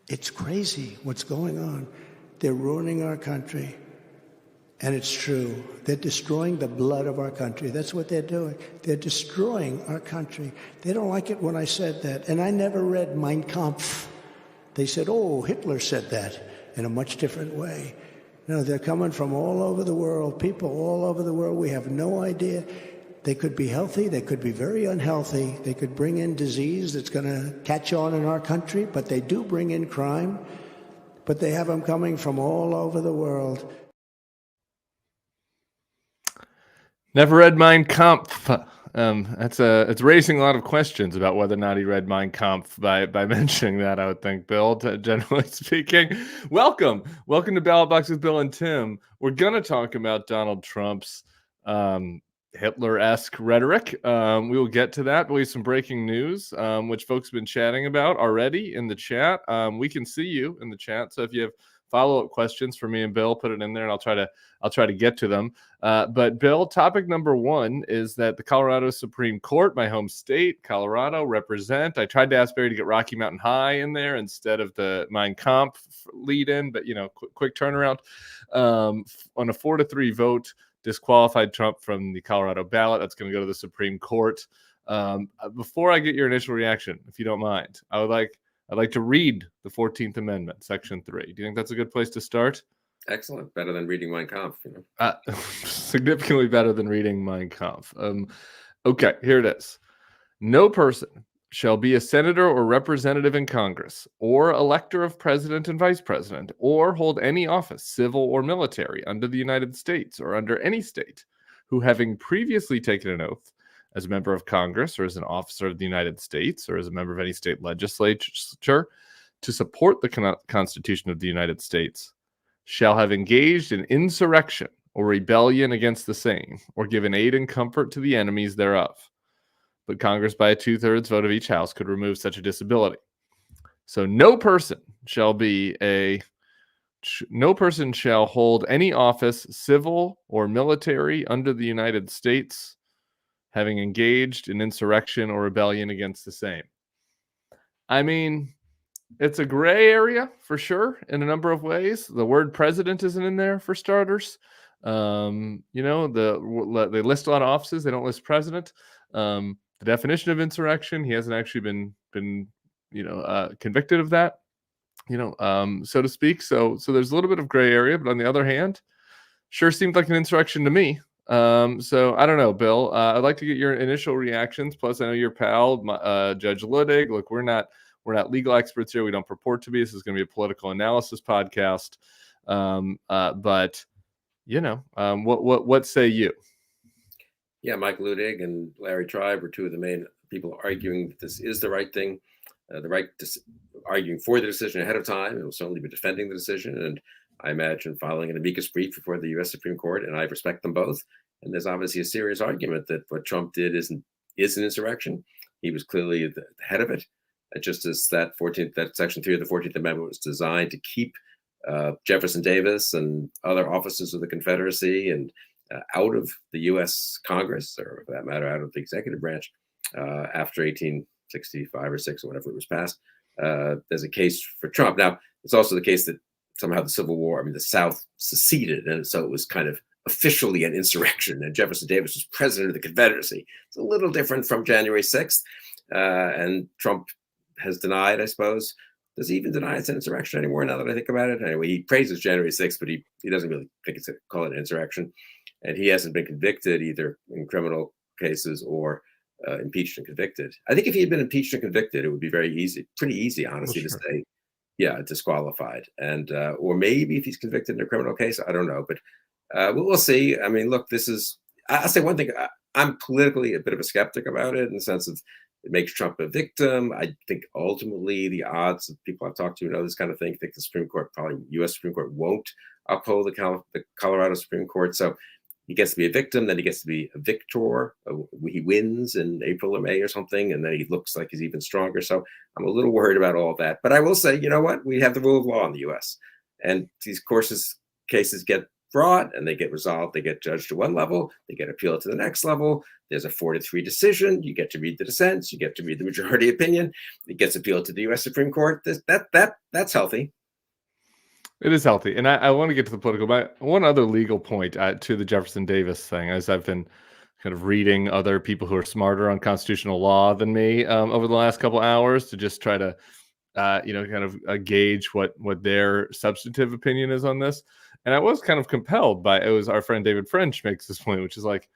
It's crazy what's going on. They're ruining our country. And it's true. They're destroying the blood of our country. That's what they're doing. They're destroying our country. They don't like it when I said that. And I never read Mein Kampf. They said, oh, Hitler said that in a much different way. No, they're coming from all over the world, people all over the world. We have no idea. They could be healthy. They could be very unhealthy. They could bring in disease that's going to catch on in our country. But they do bring in crime. But they have them coming from all over the world. Never read Mein Kampf. It's raising a lot of questions about whether or not he read Mein Kampf by mentioning that, I would think, Bill, generally speaking. Welcome to Ballot Box with Bill and Tim. We're going to talk about Donald Trump's Hitler-esque rhetoric. We will get to that, but we have some breaking news, which folks have been chatting about already in the chat. We can see you in the chat, so if you have follow-up questions for me and Bill, put it in there, and I'll try to get to them. But Bill, topic number one is that the Colorado Supreme Court, my home state, Colorado, represent. I tried to ask Barry to get Rocky Mountain High in there instead of the Mein Kampf lead-in, but quick turnaround. On a 4-3 vote, disqualified Trump from the Colorado ballot. That's going to go to the Supreme Court. Before I get your initial reaction, if you don't mind, I'd like to read the 14th Amendment, Section 3. Do you think that's a good place to start? Excellent. Better than reading Mein Kampf. Significantly better than reading Mein Kampf. Okay, here it is. No person shall be a senator or representative in Congress, or elector of president and vice president, or hold any office, civil or military, under the United States or under any state, who having previously taken an oath as a member of Congress or as an officer of the United States or as a member of any state legislature to support the Constitution of the United States shall have engaged in insurrection or rebellion against the same, or given aid and comfort to the enemies thereof. But Congress by a 2/3 vote of each house could remove such a disability. So no person shall hold any office, civil or military, under the United States, having engaged in insurrection or rebellion against the same. I mean, it's a gray area for sure in a number of ways. The word president isn't in there for starters. They list a lot of offices. They don't list president. The definition of insurrection, he hasn't actually been convicted of that, so to speak. So there's a little bit of gray area, but on the other hand, sure seemed like an insurrection to me. So I don't know, Bill. I'd like to get your initial reactions. Plus, I know your pal, Judge Ludig. Look, we're not legal experts here. We don't purport to be. This is going to be a political analysis podcast. But what say you? Yeah, Mike Ludig and Larry Tribe were two of the main people arguing that this is the right thing, arguing for the decision ahead of time, and will certainly be defending the decision. And I imagine filing an amicus brief before the U.S. Supreme Court, and I respect them both. And there's obviously a serious argument that what Trump did is an insurrection. He was clearly the head of it, just as that Section 3 of the 14th Amendment was designed to keep Jefferson Davis and other officers of the Confederacy and out of the U.S. Congress, or for that matter, out of the executive branch after 1865 or 6 or whatever it was passed. There's a case for Trump. Now, it's also the case that somehow the Civil War, the South seceded, and so it was kind of officially an insurrection, and Jefferson Davis was president of the Confederacy. It's a little different from January 6th, and Trump has denied, I suppose. Does he even deny it's an insurrection anymore now that I think about it? Anyway, he praises January 6th, but he doesn't really think call it an insurrection. And he hasn't been convicted either in criminal cases or impeached and convicted. I think if he had been impeached and convicted, it would be pretty easy, honestly, to say, yeah, disqualified. And or maybe if he's convicted in a criminal case, I don't know. But we'll see. I mean, look, I'll say one thing. I'm politically a bit of a skeptic about it in the sense of it makes Trump a victim. I think ultimately the odds of people I've talked to who know this kind of thing think the Supreme Court, probably U.S. Supreme Court, won't uphold the Colorado Supreme Court. So he gets to be a victim, then he gets to be a victor. He wins in April or May or something, and then he looks like he's even stronger. So I'm a little worried about all of that. But I will say, you know what? We have the rule of law in the U.S. And these cases get fraud, and they get resolved. They get judged to one level, they get appealed to the next level. There's a 4-3 decision. You get to read the dissents. You get to read the majority opinion. It gets appealed to the U.S. Supreme Court. That's healthy. It is healthy. And I want to get to the political, but one other legal point to the Jefferson Davis thing, as I've been kind of reading other people who are smarter on constitutional law than me over the last couple hours to just try to, kind of gauge what their substantive opinion is on this. And I was kind of compelled by, it was our friend David French makes this point, which is like,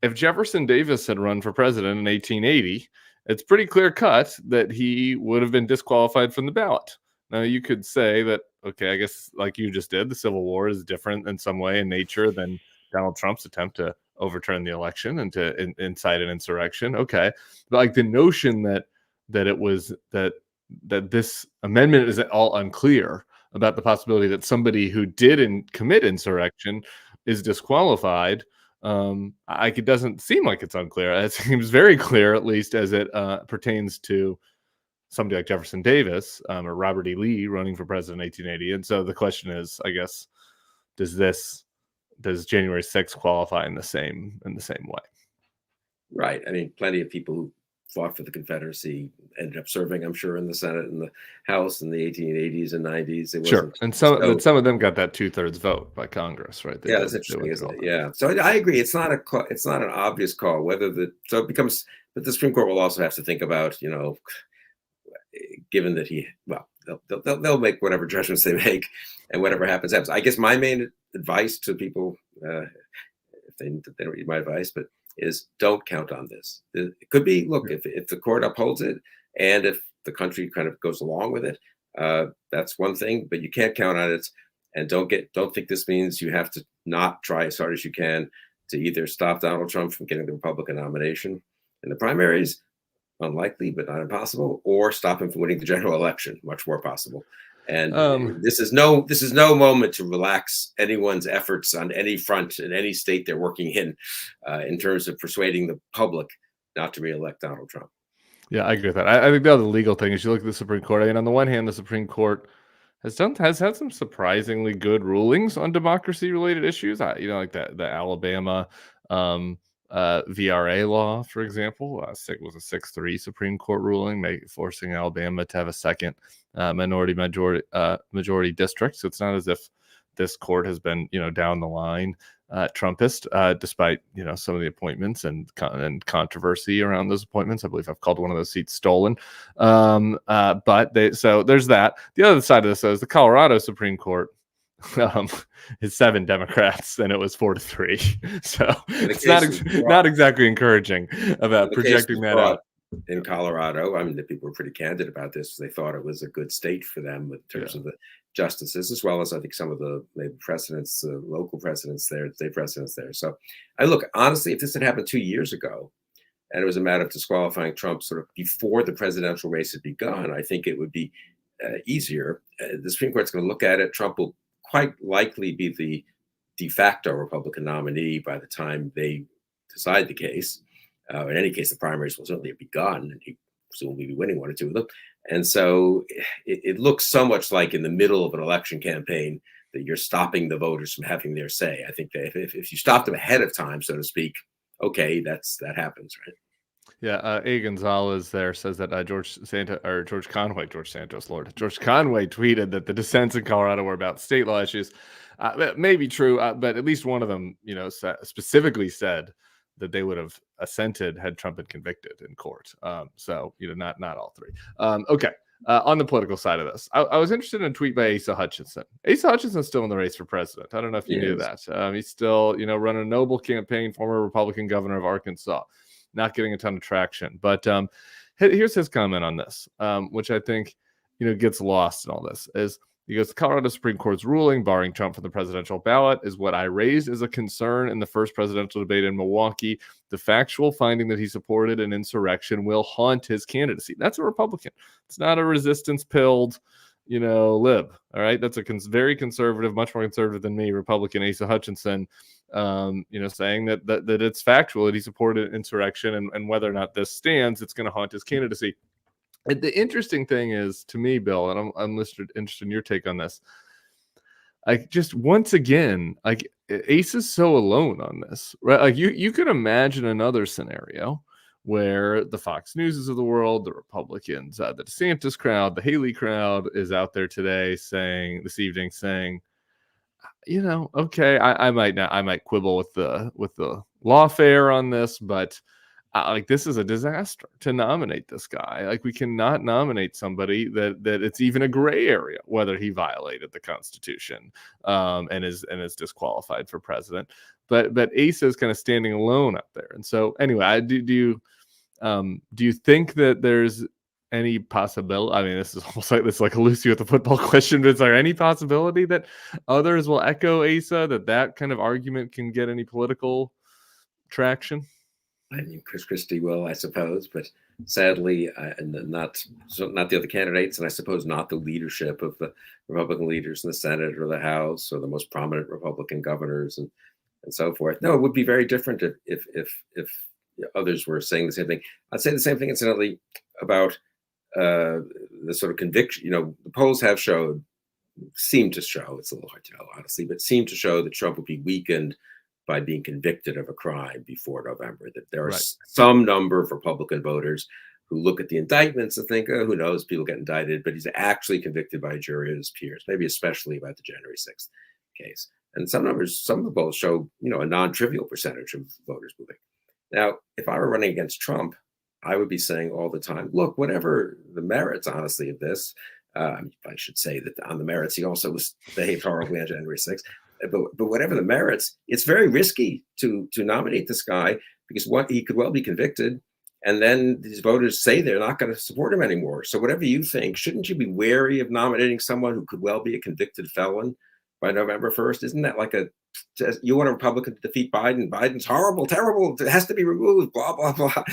if Jefferson Davis had run for president in 1880, it's pretty clear cut that he would have been disqualified from the ballot. Now, you could say that, okay, I guess like you just did, the Civil War is different in some way in nature than Donald Trump's attempt to overturn the election and to incite an insurrection. Okay. But like the notion that it was that this amendment is all unclear about the possibility that somebody who did commit insurrection is disqualified. It doesn't seem like it's unclear. It seems very clear, at least as it pertains to somebody like Jefferson Davis or Robert E. Lee running for president in 1880. And so the question is, I guess, does January 6th qualify in the same way? Right. I mean, plenty of people who fought for the Confederacy ended up serving, I'm sure, in the Senate and the House in the 1880s and 90s. Sure. And some of them got that 2/3 vote by Congress, right? That's interesting, isn't it? Yeah. So I agree. It's not an obvious call whether it becomes, but the Supreme Court will also have to think about, given that they'll make whatever judgments they make, and whatever happens. I guess my main advice to people, if they don't read my advice, but is don't count on this. It could be, look, if the court upholds it and if the country kind of goes along with it, that's one thing, but you can't count on it. And don't think this means you have to not try as hard as you can to either stop Donald Trump from getting the Republican nomination in the primaries, unlikely, but not impossible, or stop him from winning the general election, much more possible. And this is no moment to relax anyone's efforts on any front in any state they're working in terms of persuading the public not to reelect Donald Trump. Yeah, I agree with that. I think the other legal thing is you look at the Supreme Court. I mean, on the one hand, the Supreme Court has had some surprisingly good rulings on democracy-related issues. Like the Alabama VRA law, for example, was a 6-3 Supreme Court ruling, forcing Alabama to have a second majority district. So it's not as if this court has been, down the line Trumpist, despite some of the appointments and controversy around those appointments. I believe I've called one of those seats stolen. But there's that. The other side of this is the Colorado Supreme Court is 7 Democrats, and it was 4-3. So it's not exactly encouraging about projecting that out. In Colorado, I mean, the people were pretty candid about this. They thought it was a good state for them in terms of the justices, as well as I think some of the maybe presidents, local presidents there, state presidents there. So honestly, if this had happened 2 years ago, and it was a matter of disqualifying Trump sort of before the presidential race had begun, I think it would be easier. The Supreme Court's going to look at it. Trump will quite likely be the de facto Republican nominee by the time they decide the case. In any case, the primaries will certainly have begun, and he presumably be winning 1 or 2 of them. And so it looks so much like in the middle of an election campaign that you're stopping the voters from having their say. I think that if you stop them ahead of time, so to speak, okay, that happens, right? Yeah, A. Gonzalez there says that George Conway tweeted that the dissents in Colorado were about state law issues. That may be true, but at least one of them, specifically said that they would have assented had Trump been convicted in court. So, not all 3. Okay. On the political side of this, I was interested in a tweet by Asa Hutchinson. Asa Hutchinson's still in the race for president. I don't know if you knew that. He's still, running a noble campaign, former Republican governor of Arkansas, not getting a ton of traction. But here's his comment on this, which I think, gets lost in all this, is he goes, the Colorado Supreme Court's ruling barring Trump from the presidential ballot is what I raised as a concern in the first presidential debate in Milwaukee. The factual finding that he supported an insurrection will haunt his candidacy. That's a Republican. It's not a resistance-pilled, lib. All right. That's a very conservative, much more conservative than me, Republican Asa Hutchinson, saying that it's factual that he supported insurrection, and whether or not this stands, it's going to haunt his candidacy. The interesting thing is, to me, Bill, and I'm interested in your take on this. like just once again, like Ace is so alone on this, right? Like you could imagine another scenario where the Fox Newses of the world, the Republicans, the DeSantis crowd, the Haley crowd is out there this evening saying, okay, I might quibble with the lawfare on this, but like this is a disaster to nominate this guy. Like we cannot nominate somebody that it's even a gray area whether he violated the Constitution and is disqualified for president. But Asa is kind of standing alone up there. And so anyway, do you think that there's any possibility? I mean, this is almost like a Lucy with the football question, but is there any possibility that others will echo Asa, that kind of argument can get any political traction? I mean, Chris Christie will, I suppose, but sadly, not the other candidates, and I suppose not the leadership of the Republican leaders in the Senate or the House or the most prominent Republican governors and so forth. No, it would be very different if others were saying the same thing. I'd say the same thing, incidentally, about the sort of conviction. The polls have seem to show, it's a little hard to know, honestly, but seem to show that Trump would be weakened by being convicted of a crime before November, that there are some number of Republican voters who look at the indictments and think, oh, who knows, people get indicted, but he's actually convicted by a jury of his peers, maybe especially about the January 6th case. And some of the polls show, a non-trivial percentage of voters moving. Now, if I were running against Trump, I would be saying all the time, look, whatever the merits, honestly, of this, I should say that on the merits, he also behaved horribly on January 6th. But whatever the merits, it's very risky to nominate this guy because he could well be convicted, and then these voters say they're not going to support him anymore. So whatever you think, shouldn't you be wary of nominating someone who could well be a convicted felon by November 1st? Isn't that like you want a Republican to defeat Biden? Biden's horrible, terrible. It has to be removed. Blah blah blah.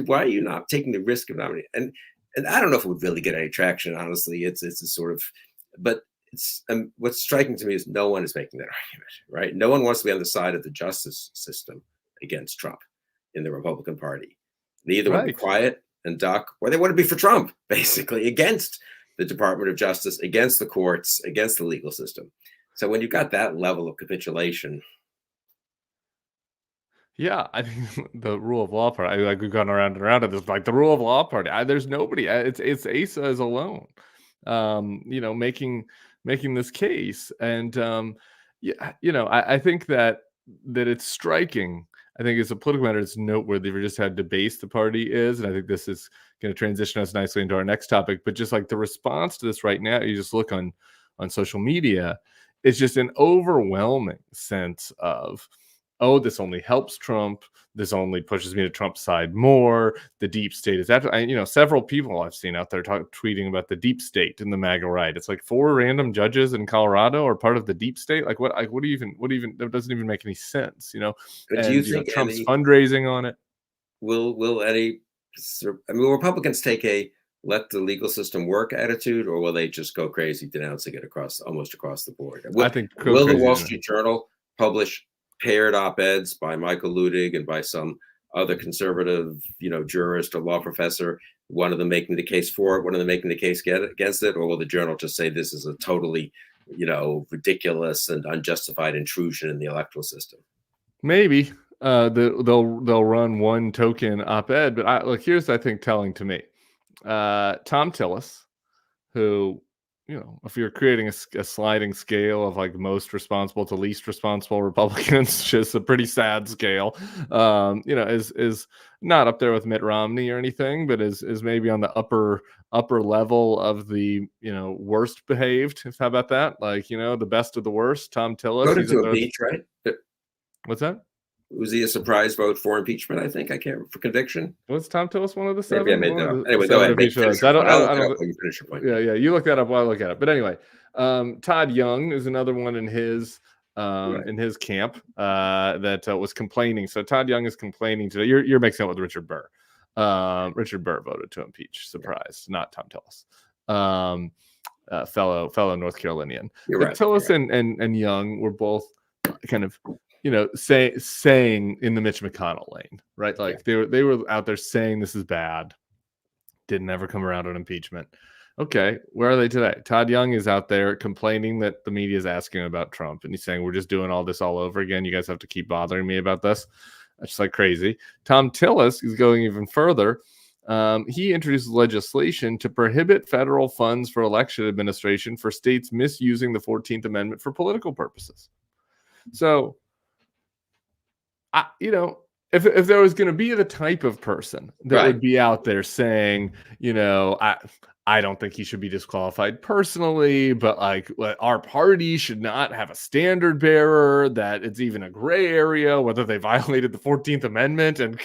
Why are you not taking the risk of nominating? And I don't know if it would really get any traction. Honestly, it's a sort of, but. What's striking to me is no one is making that argument, right? No one wants to be on the side of the justice system against Trump in the Republican Party. They either want to be quiet and duck, or they want to be for Trump, basically, against the Department of Justice, against the courts, against the legal system. So when you've got that level of capitulation. Yeah, I think the rule of law party, like we've gone around and around at this, like the rule of law party, there's nobody, it's Asa is alone, making this case. And I think that it's striking. I think as a political matter, it's noteworthy for just how debased the party is. And I think this is going to transition us nicely into our next topic. But just like the response to this right now, you just look on social media, it's just an overwhelming sense of, oh, this only helps Trump. This only pushes me to Trump's side more. The deep state is after. Several people I've seen out there tweeting about the deep state and the MAGA right. It's like 4 random judges in Colorado are part of the deep state. Like what do you even? That doesn't even make any sense. But do you think Trump's fundraising on it? Will any? Will Republicans take a let the legal system work attitude, or will they just go crazy denouncing it almost across the board? I think will the Wall Street Journal publish paired op-eds by Michael Ludig and by some other conservative, jurist or law professor, one of them making the case for it, one of them making the case against it? Or will the Journal just say this is a totally, ridiculous and unjustified intrusion in the electoral system? Maybe they'll run one token op-ed, but here's, I think, telling to me. Tom Tillis, who, if you're creating a sliding scale of like most responsible to least responsible Republicans, just a pretty sad scale, is not up there with Mitt Romney or anything, but is maybe on the upper level of the, worst behaved. How about that? Like, the best of the worst. Tom Tillis. Voted to impeach, right? What's that? Was he a surprise vote for impeachment? I think for conviction. Was Tom Tillis one of the 7? Maybe I made that up. Anyway, go ahead. You finish your point. Yeah. You look that up while I look at it. But anyway, Todd Young is another one in his camp that was complaining. So Todd Young is complaining today. You're mixing up with Richard Burr. Richard Burr voted to impeach. Surprise, not Tom Tillis. Fellow North Carolinian. You're right. Tillis and Young were both kind of, saying in the Mitch McConnell lane, right? Like they were out there saying this is bad. Didn't ever come around on impeachment. Okay, where are they today? Todd Young is out there complaining that the media is asking about Trump, and he's saying we're just doing all this all over again. You guys have to keep bothering me about this. That's just like crazy. Tom Tillis is going even further. He introduces legislation to prohibit federal funds for election administration for states misusing the 14th Amendment for political purposes. So, if there was going to be the type of person that Right. would be out there saying, I don't think he should be disqualified personally, but like our party should not have a standard bearer, that it's even a gray area whether they violated the 14th Amendment and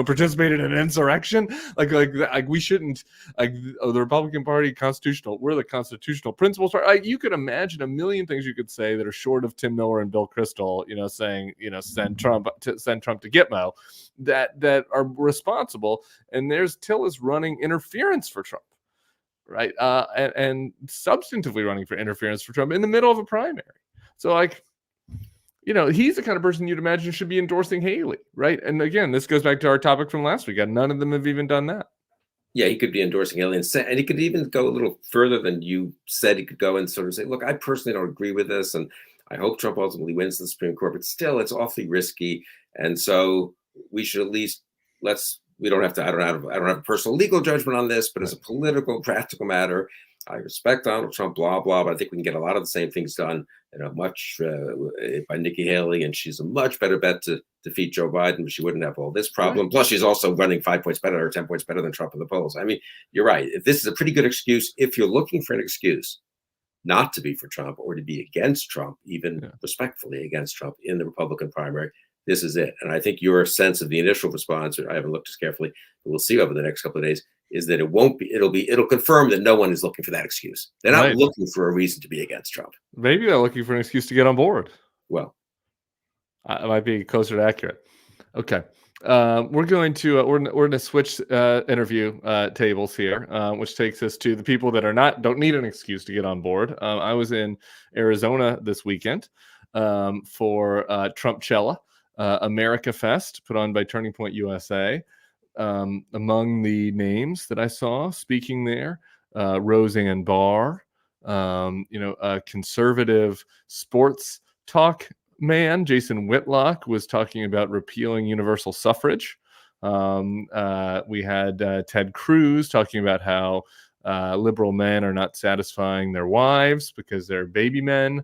participated in an insurrection. Like we shouldn't, the Republican Party we're the constitutional principles. Like you could imagine a million things you could say that are short of Tim Miller and Bill Kristol, saying, send Trump to Gitmo, that are responsible. And there's Tillis running interference for Trump. Right. And substantively running for interference for Trump in the middle of a primary. So he's the kind of person you'd imagine should be endorsing Haley. Right. And again, this goes back to our topic from last week. And none of them have even done that. Yeah, he could be endorsing Haley, and he could even go a little further than you said. He could go and sort of say, look, I personally don't agree with this, and I hope Trump ultimately wins the Supreme Court, but still it's awfully risky. And so we should at least I don't have a personal legal judgment on this, but as a political, practical matter, I respect Donald Trump, blah, blah, but I think we can get a lot of the same things done, by Nikki Haley, and she's a much better bet to defeat Joe Biden, but she wouldn't have all this problem. Right. Plus, she's also running 5 points better or 10 points better than Trump in the polls. I mean, you're right. This is a pretty good excuse if you're looking for an excuse not to be for Trump or to be against Trump, even respectfully against Trump in the Republican primary. This is it. And I think your sense of the initial response, I haven't looked as carefully, but we'll see over the next couple of days, is that it'll confirm that no one is looking for that excuse. They're not looking for a reason to be against Trump. Maybe they're looking for an excuse to get on board. Well, it might be closer to accurate. Okay. We're going to switch interview tables here, which takes us to the people that don't need an excuse to get on board. I was in Arizona this weekend for Trumpchella, America Fest, put on by Turning Point USA. Among the names that I saw speaking there, Roseanne Barr, a conservative sports talk man, Jason Whitlock, was talking about repealing universal suffrage. We had Ted Cruz talking about how liberal men are not satisfying their wives because they're baby men.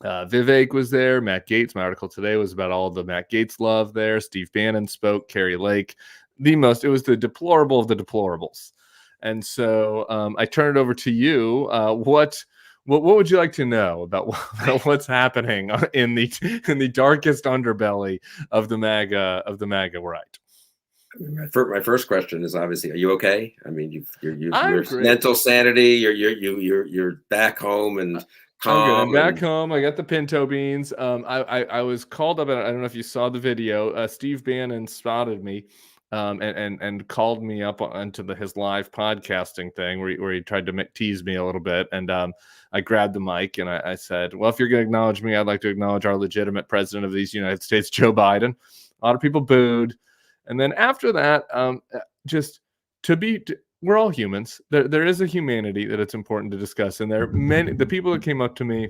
Vivek was there. Matt Gaetz. My article today was about all the Matt Gaetz love there. Steve Bannon spoke. Carrie Lake. It was the deplorable of the deplorables. And so I turn it over to you. What would you like to know about what's happening in the darkest underbelly of the MAGA right? My first question is obviously, are you okay? I mean, your mental sanity. You're back home and calm. I'm back home. I got the pinto beans. I was called up. I don't know if you saw the video. Steve Bannon spotted me. And called me up onto his live podcasting thing where he tried to tease me a little bit. And I grabbed the mic and I said, well, if you're going to acknowledge me, I'd like to acknowledge our legitimate president of these United States, Joe Biden. A lot of people booed. And then after that, we're all humans. There is a humanity that it's important to discuss. And there are the people that came up to me,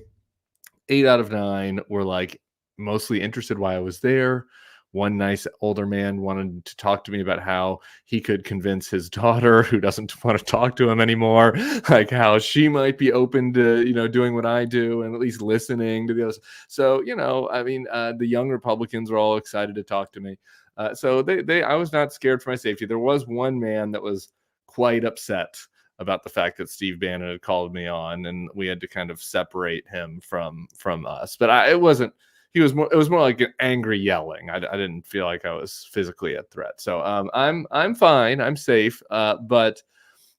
8 out of 9 were like mostly interested why I was there. One nice older man wanted to talk to me about how he could convince his daughter, who doesn't want to talk to him anymore, like how she might be open to, doing what I do and at least listening to the others. So, the young Republicans were all excited to talk to me. So I was not scared for my safety. There was one man that was quite upset about the fact that Steve Bannon had called me on, and we had to kind of separate him from us. But it wasn't. It was more like an angry yelling. I didn't feel like I was physically a threat. So I'm fine. I'm safe. But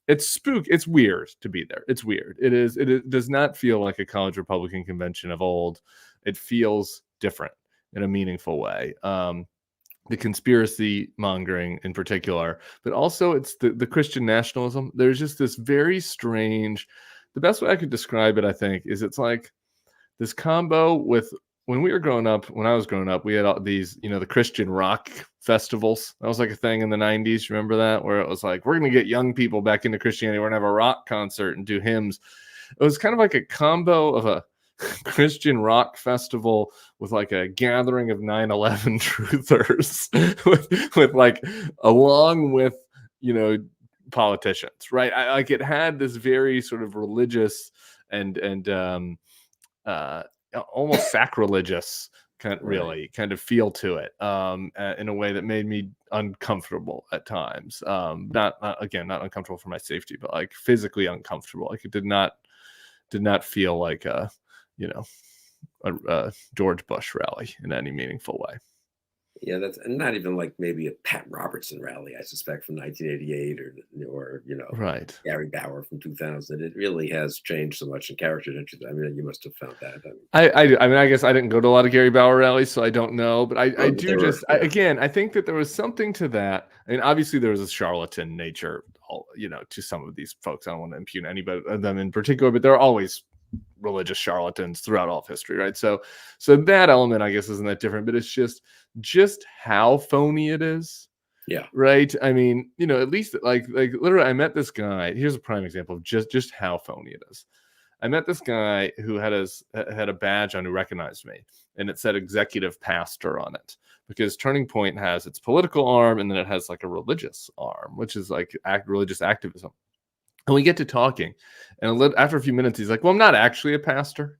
it's It's weird to be there. It's weird. It does not feel like a college Republican convention of old. It feels different in a meaningful way. The conspiracy mongering in particular, but also it's the Christian nationalism. There's just this very strange. The best way I could describe it, I think, is it's like this combo with when we were growing up, when I was growing up, we had all these, the Christian rock festivals. That was like a thing in the 90s. Remember that? Where it was like, we're going to get young people back into Christianity. We're going to have a rock concert and do hymns. It was kind of like a combo of a Christian rock festival with like a gathering of 9/11 truthers with like, along with, politicians, right? Like it had this very sort of religious and almost sacrilegious kind of feel to it, in a way that made me uncomfortable at times. Not uncomfortable for my safety, but like physically uncomfortable. Like it did not feel like a George Bush rally in any meaningful way. Yeah, that's and not even like maybe a Pat Robertson rally, I suspect, from 1988 or Right. Gary Bauer from 2000. It really has changed so much in character. I mean, you must have found that. I mean, I guess I didn't go to a lot of Gary Bauer rallies, so I don't know. But I think that there was something to that. I mean, obviously there was a charlatan nature, to some of these folks. I don't want to impugn anybody of them in particular, but there are always religious charlatans throughout all of history, right? So that element, I guess, isn't that different, but it's just how phony it is. Yeah. Right. I mean, at least like literally, I met this guy. Here's a prime example of just how phony it is. I met this guy who had a badge on who recognized me, and it said executive pastor on it, because Turning Point has its political arm and then it has like a religious arm, which is like religious activism. And we get to talking, and after a few minutes, he's like, "Well, I'm not actually a pastor."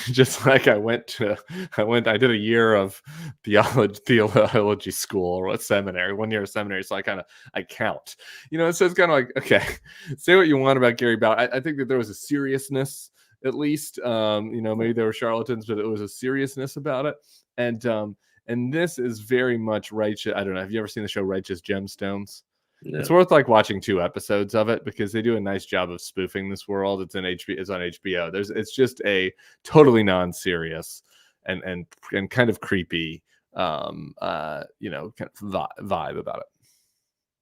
Just like I did a year of theology school or a seminary, 1 year of seminary. So I count, so it's kind of like, okay, say what you want about Gary Bauer. I think that there was a seriousness, at least, maybe there were charlatans, but it was a seriousness about it. And this is very much righteous. I don't know. Have you ever seen the show Righteous Gemstones? No. It's worth like watching 2 episodes of it, because they do a nice job of spoofing this world. It's on HBO. It's just a totally non-serious and kind of creepy, kind of vibe about it.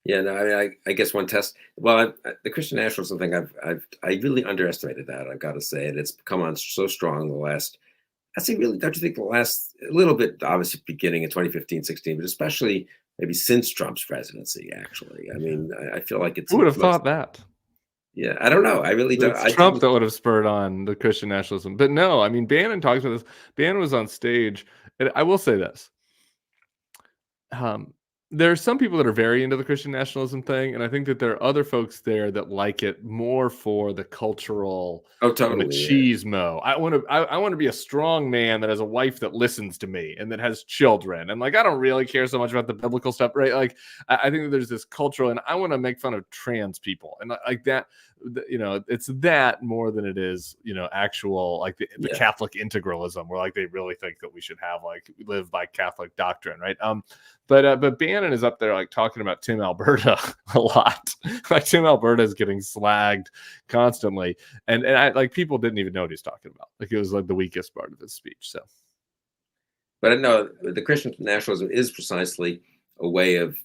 Yeah, no, I guess one test. Well, the Christian nationalism thing, I really underestimated that. I've got to say, and it's come on so strong the last. I say, really, don't you think the last a little bit, obviously beginning in 2015, 16, but especially maybe since Trump's presidency, actually. I mean, I feel like it's... Who would have thought that? Yeah, I don't know. I really don't. It's Trump that would have spurred on the Christian nationalism. But no, I mean, Bannon talks about this. Bannon was on stage. And I will say this. There are some people that are very into the Christian nationalism thing, and I think that there are other folks there that like it more for the cultural machismo. Yeah. I want to be a strong man that has a wife that listens to me and that has children, and like I don't really care so much about the biblical stuff, right? Like I think that there's this cultural, and I want to make fun of trans people, and like that. It's that more than it is, actual like the Catholic integralism, where like they really think that we should have live by Catholic doctrine, right? But Bannon is up there like talking about Tim Alberta a lot. Like Tim Alberta is getting slagged constantly, and I like people didn't even know what he's talking about. Like it was like the weakest part of his speech. So, but no, the Christian nationalism is precisely a way of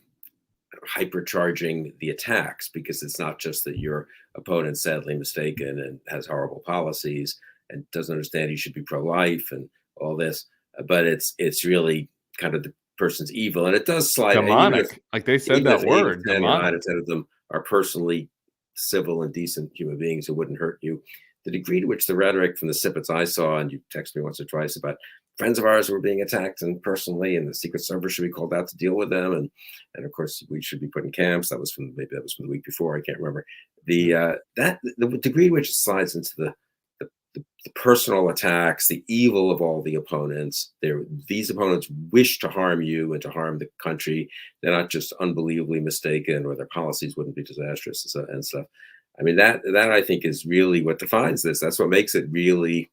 hypercharging the attacks, because it's not just that your opponent's sadly mistaken and has horrible policies and doesn't understand you should be pro-life and all this, but it's really kind of the person's evil, and it does slide demonic. Like they said that word, demonic. 9 out of 10 of them are personally civil and decent human beings who wouldn't hurt you. The degree to which the rhetoric from the snippets I saw, and you texted me once or twice about friends of ours who were being attacked and personally, and the Secret Service should be called out to deal with them, and of course we should be put in camps. That was from the week before. I can't remember. The degree to which it slides into the personal attacks, the evil of all the opponents. These opponents wish to harm you and to harm the country. They're not just unbelievably mistaken, or their policies wouldn't be disastrous and stuff. I mean, that I think is really what defines this. That's what makes it really,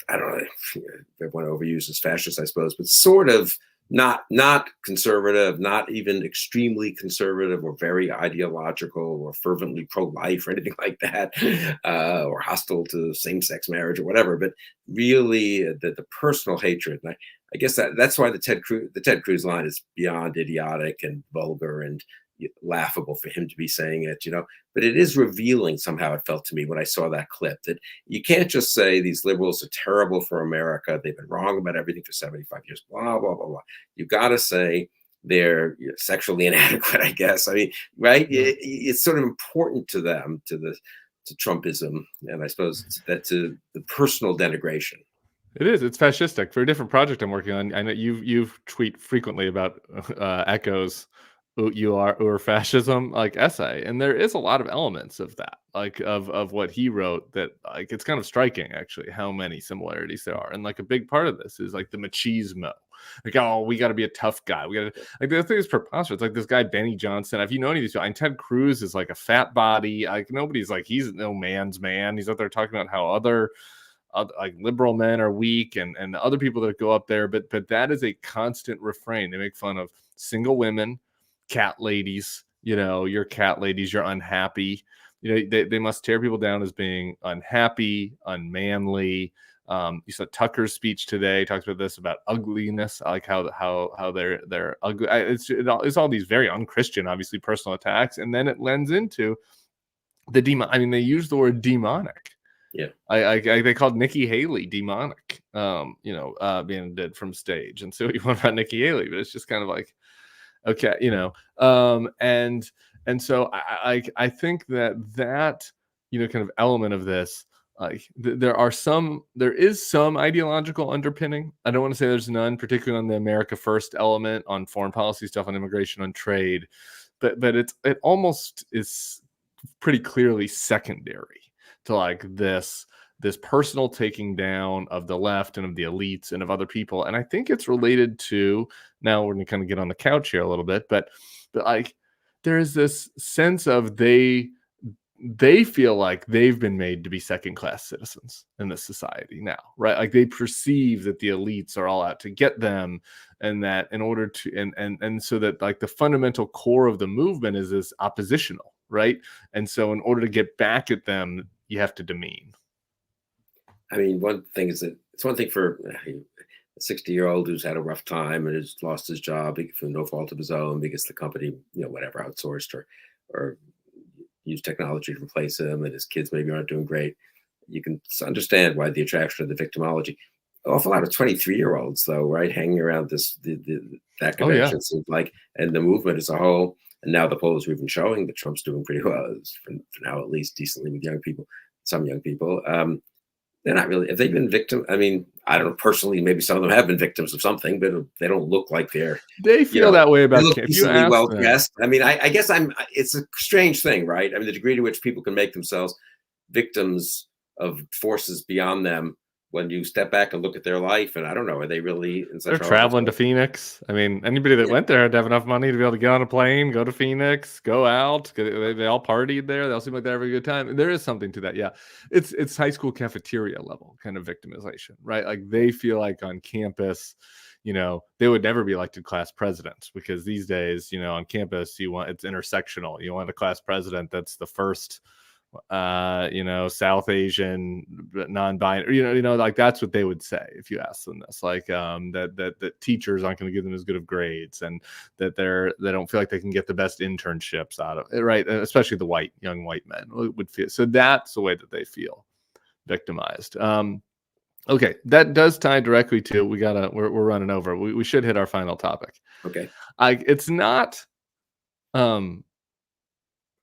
I don't know if everyone overuses fascist, I suppose, but sort of not conservative, not even extremely conservative or very ideological or fervently pro-life or anything like that, or hostile to same-sex marriage or whatever, but really the personal hatred. And I guess that's why the Ted Cruz line is beyond idiotic and vulgar and laughable for him to be saying it, but it is revealing somehow, it felt to me when I saw that clip, that you can't just say these liberals are terrible for America. They've been wrong about everything for 75 years, blah, blah, blah, blah. You got to say they're sexually inadequate, I guess. I mean, right? It's sort of important to them, to Trumpism, and I suppose that to the personal denigration. It is. It's fascistic. For a different project I'm working on, I know you've tweet frequently about Echo's or fascism like essay, and there is a lot of elements of that, like of what he wrote, that like it's kind of striking actually how many similarities there are. And like a big part of this is like the machismo, like, oh, we got to be a tough guy, we got to, like, the thing is preposterous. Like this guy Benny Johnson, if you know any of these people, and Ted Cruz is like a fat body, like nobody's like, he's no man's man. He's out there talking about how other like liberal men are weak, and the other people that go up there, but that is a constant refrain. They make fun of single women, cat ladies, you're cat ladies, you're unhappy, they must tear people down as being unhappy, unmanly. You saw Tucker's speech today talks about this, about ugliness, like how they're ugly. It's all these very unchristian, obviously, personal attacks, and then it lends into the demon. I mean, they use the word demonic. Yeah, they called Nikki Haley demonic, being dead from stage. And so you want about Nikki Haley, but it's just kind of like, okay, and so I think that kind of element of this, like there is some ideological underpinning. I don't want to say there's none, particularly on the America First element, on foreign policy stuff, on immigration, on trade, but it almost is pretty clearly secondary to like this personal taking down of the left and of the elites and of other people. And I think it's related to, now we're going to kind of get on the couch here a little bit, but like there is this sense of they feel like they've been made to be second-class citizens in this society now, right? Like they perceive that the elites are all out to get them, and that in order to, and so that like the fundamental core of the movement is this oppositional, right? And so in order to get back at them, you have to demean. I mean, one thing is that it's one thing for a 60-year-old who's had a rough time and has lost his job through no fault of his own because the company, whatever, outsourced or used technology to replace him, and his kids maybe aren't doing great. You can understand why the attraction of the victimology. An awful lot of 23-year-olds, though, right, hanging around that convention seems like, and the movement as a whole. And now the polls are even showing that Trump's doing pretty well, for now at least, decently with young people, some young people. They're not really, have they been victim? I mean, I don't know, personally, maybe some of them have been victims of something, but they don't look like they feel that way about Camp. If you ask well dressed. I mean, I guess it's a strange thing, right? I mean, the degree to which people can make themselves victims of forces beyond them when you step back and look at their life, and I don't know, are they really in such? They're traveling to Phoenix. I mean, anybody that went there had to have enough money to be able to get on a plane, go to Phoenix, go out. They all partied there. They all seem like they're having a good time. There is something to that. Yeah, it's high school cafeteria level kind of victimization, right? Like they feel like on campus, they would never be elected class presidents, because these days, on campus, it's intersectional. You want a class president that's the first South Asian, non-binary, like that's what they would say if you ask them this, like that teachers aren't going to give them as good of grades, and that they don't feel like they can get the best internships out of it, right? Especially the young white men would feel. So that's the way that they feel victimized. Okay, that does tie directly to, we're running over. We should hit our final topic. Okay. It's not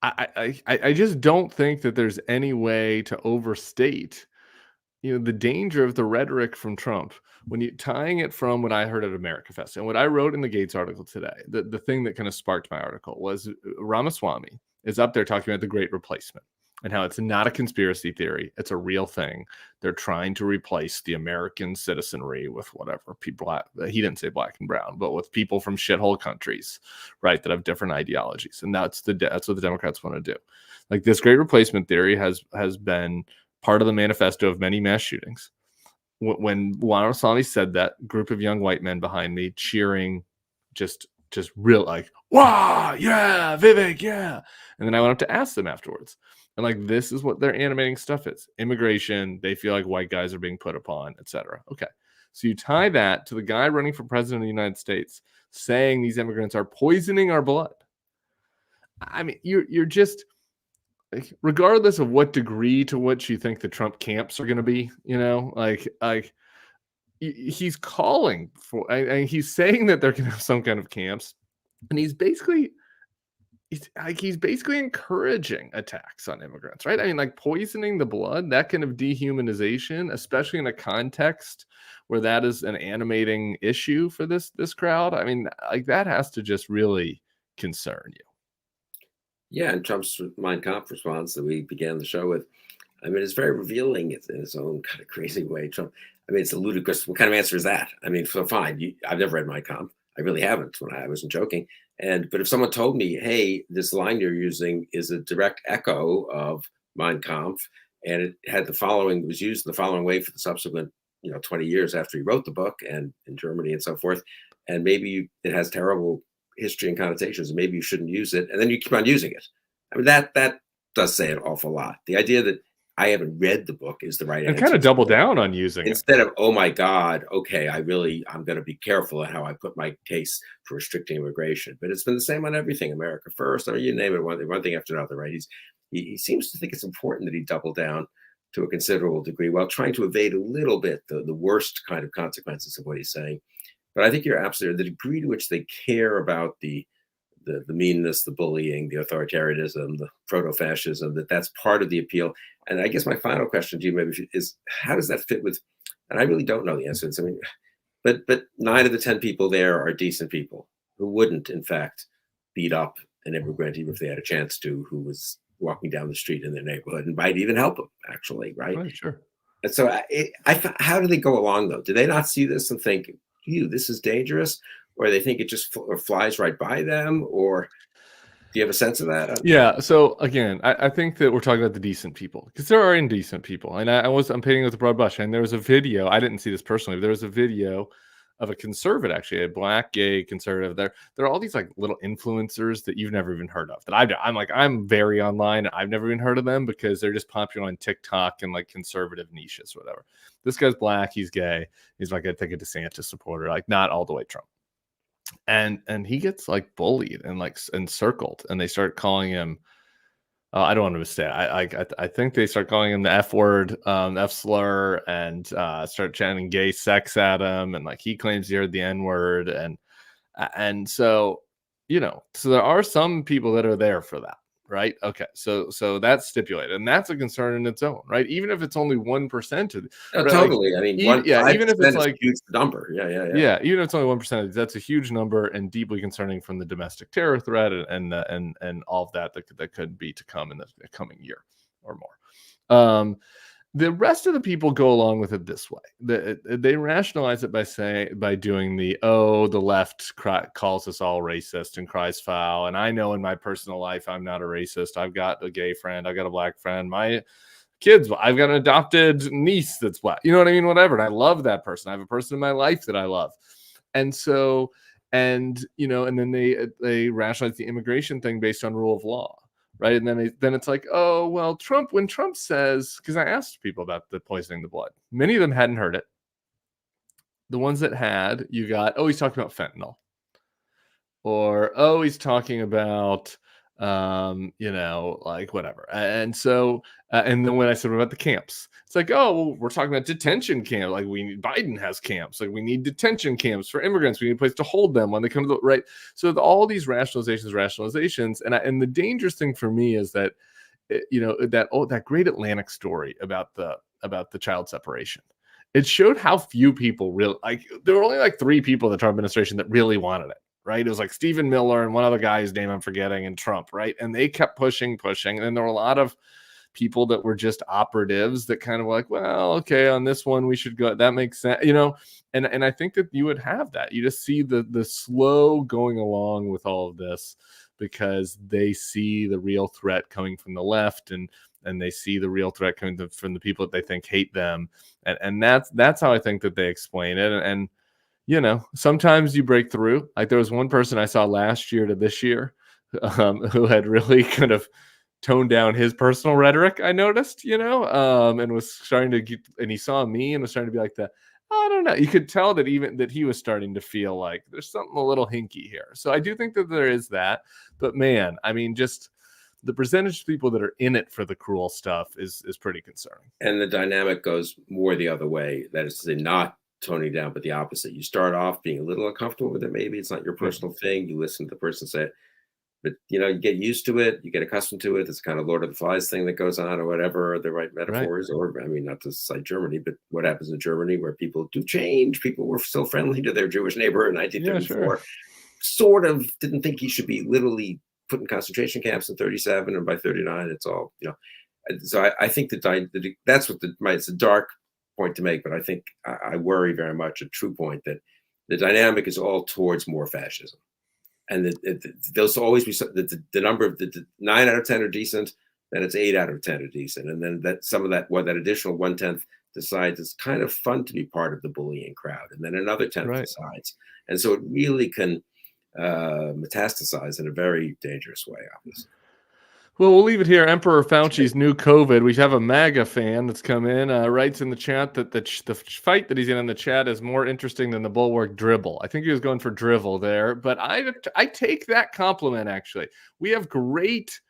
I just don't think that there's any way to overstate, the danger of the rhetoric from Trump when you tying it from what I heard at America Fest and what I wrote in the Gates article today. The thing that kind of sparked my article was Ramaswamy is up there talking about the Great Replacement and how it's not a conspiracy theory. It's a real thing. They're trying to replace the American citizenry with whatever people, he didn't say black and brown, but with people from shithole countries, right, that have different ideologies. And that's what the Democrats want to do. Like this Great Replacement theory has been part of the manifesto of many mass shootings. When Ramaswamy said that, group of young white men behind me cheering, just real like, wow, yeah, Vivek, yeah. And then I went up to ask them afterwards. And like, this is what their animating stuff is. Immigration, they feel like white guys are being put upon, etc. Okay. So you tie that to the guy running for president of the United States saying these immigrants are poisoning our blood. I mean, you're just, like, regardless of what degree to which you think the Trump camps are going to be, he's calling for, and he's saying that they're going to have some kind of camps, and he's basically encouraging attacks on immigrants, right? I mean, like poisoning the blood, that kind of dehumanization, especially in a context where that is an animating issue for this crowd. I mean, like that has to just really concern you. Yeah, and Trump's Mein Kampf response that we began the show with, I mean, it's very revealing. It's in its own kind of crazy way. Trump, I mean, it's a ludicrous. What kind of answer is that? I mean, so fine. I've never read Mein Kampf. I really haven't. When I wasn't joking. But if someone told me, hey, this line you're using is a direct echo of Mein Kampf, and it had the following, was used in the following way for the subsequent, 20 years after he wrote the book, and in Germany and so forth, and maybe it has terrible history and connotations, and maybe you shouldn't use it, and then you keep on using it. I mean, that does say an awful lot. The idea that I haven't read the book is the right And answer. kind of double down on using it. Instead of, oh my God, okay, I'm going to be careful at how I put my case for restricting immigration. But it's been the same on everything. America first. I mean, you name it, one thing after another, right? He seems to think it's important that he double down to a considerable degree while trying to evade a little bit the worst kind of consequences of what he's saying. But I think you're absolutely, the degree to which they care about the meanness, the bullying, the authoritarianism, the proto-fascism, that's part of the appeal. And I guess my final question to you maybe is, how does that fit with, and I really don't know the answer. I mean, but 9 of the 10 people there are decent people who wouldn't, in fact, beat up an immigrant even if they had a chance to, who was walking down the street in their neighborhood, and might even help them, actually, right? Right, sure. And so how do they go along, though? Do they not see this and think, this is dangerous? Or they think it just flies right by them? Or do you have a sense of that? Yeah. So again, I think that we're talking about the decent people, because there are indecent people. And I'm painting with a broad brush. And there was a video, I didn't see this personally, but there was a video of a conservative, actually, a black gay conservative. There are all these like little influencers that you've never even heard of. That I'm very online. I've never even heard of them because they're just popular on TikTok and like conservative niches, whatever. This guy's black. He's gay. He's like, I think, a DeSantis supporter, like not all the way Trump. And he gets like bullied and like encircled, and they start calling him, I don't want to say, I think they start calling him the F word, F slur, and start chanting gay sex at him, and like he claims he heard the N word, and so so there are some people that are there for that. Right. Okay. So that's stipulated, and that's a concern in its own, right? Even if it's only 1% of right? Totally. Like, I mean, even if it's like a huge number. Yeah. Even if it's only 1%, that's a huge number and deeply concerning from the domestic terror threat and all of that could be to come in the coming year or more. The rest of the people go along with it this way. They rationalize it by doing the left calls us all racist and cries foul. And I know in my personal life, I'm not a racist. I've got a gay friend. I've got a black friend. My kids, I've got an adopted niece that's black. You know what I mean? Whatever. And I love that person. I have a person in my life that I love. And so, and then they rationalize the immigration thing based on rule of law. Right. And then it's like, oh, well, when Trump says, because I asked people about the poisoning the blood, many of them hadn't heard it. The ones that had, you got, he's talking about fentanyl, or, he's talking about, like whatever. And so, and then when I said, what about the camps? It's like, well, we're talking about detention camp. Like Biden has camps. Like we need detention camps for immigrants. We need a place to hold them when they come to the right. So all these rationalizations. And the dangerous thing for me is that, that great Atlantic story about the child separation. It showed how few people really, like, there were only like 3 people in the Trump administration that really wanted it. Right. It was like Stephen Miller and one other guy whose name I'm forgetting, and Trump. Right. And they kept pushing. And then there were a lot of people that were just operatives that kind of like, well, okay, on this one, we should go. That makes sense. And I think that you would have that. You just see the slow going along with all of this because they see the real threat coming from the left, and they see the real threat coming from the people that they think hate them. And that's how I think that they explain it. And sometimes you break through. Like there was one person I saw last year to this year who had really kind of toned down his personal rhetoric, I noticed, and was starting to get, and he saw me and was starting to be like I don't know. You could tell that even that he was starting to feel like there's something a little hinky here. So I do think that there is that. But man, I mean, just the percentage of people that are in it for the cruel stuff is pretty concerning. And the dynamic goes more the other way. That is to say, not toning down, but the opposite. You start off being a little uncomfortable with it. Maybe it's not your personal thing. You listen to the person say it, but you get used to it. You get accustomed to it. It's kind of Lord of the Flies thing that goes on, or whatever the right metaphors. Or I mean, not to cite Germany, but what happens in Germany where people do change. People were still friendly to their Jewish neighbor in 1934. Yeah, sure. Sort of didn't think he should be literally put in concentration camps in 37, and by 39, it's all So I think that that's what it's a dark point to make, but I think I worry very much a true point that the dynamic is all towards more fascism, and there'll always be the number of the 9 out of 10 are decent, then it's 8 out of 10 are decent, and then that some of that that additional 1/10 decides it's kind of fun to be part of the bullying crowd, and then another 10th decides, and so it really can metastasize in a very dangerous way, obviously. Well, we'll leave it here. Emperor Fauci's new COVID. We have a MAGA fan that's come in, writes in the chat that the fight that he's in the chat is more interesting than the Bulwark dribble. I think he was going for drivel there, but I take that compliment, actually. We have great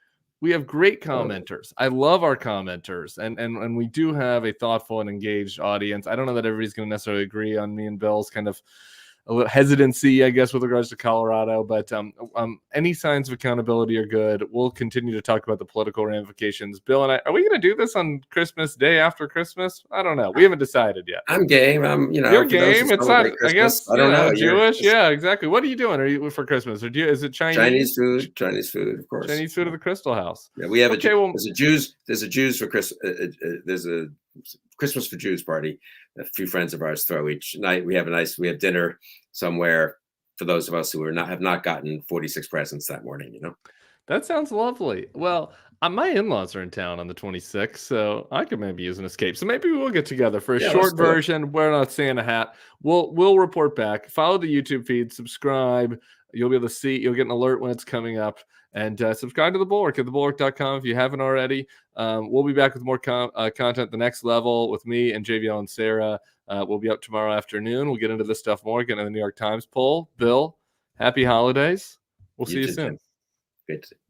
commenters. I love our commenters, and we do have a thoughtful and engaged audience. I don't know that everybody's going to necessarily agree on me and Bill's kind of a little hesitancy, I guess, with regards to Colorado, but any signs of accountability are good. We'll continue to talk about the political ramifications. Bill and I, are we going to do this on Christmas Day after Christmas? I don't know. We haven't decided yet. I'm game. You're game. It's not. Christmas, I guess I don't know. Jewish. Yeah, exactly. What are you doing? Are you for Christmas or is it Chinese? Chinese food, of course. Chinese food at the Crystal House. Yeah, we have there's a Jews for Christmas. There's a Christmas for Jews party. A few friends of ours throw each night. We have dinner somewhere for those of us who have not gotten 46 presents that morning. That sounds lovely. Well, my in-laws are in town on the 26th, so I could maybe use an escape. So maybe we'll get together for a short version. We're not Santa hat. We'll report back. Follow the YouTube feed. Subscribe. You'll be able to see. You'll get an alert when it's coming up. And subscribe to The Bulwark at thebulwark.com if you haven't already. We'll be back with more content the next level with me and JVL and Sarah. We'll be up tomorrow afternoon. We'll get into this stuff more, get into the New York Times poll. Bill, happy holidays. We'll see you soon. Good to see you.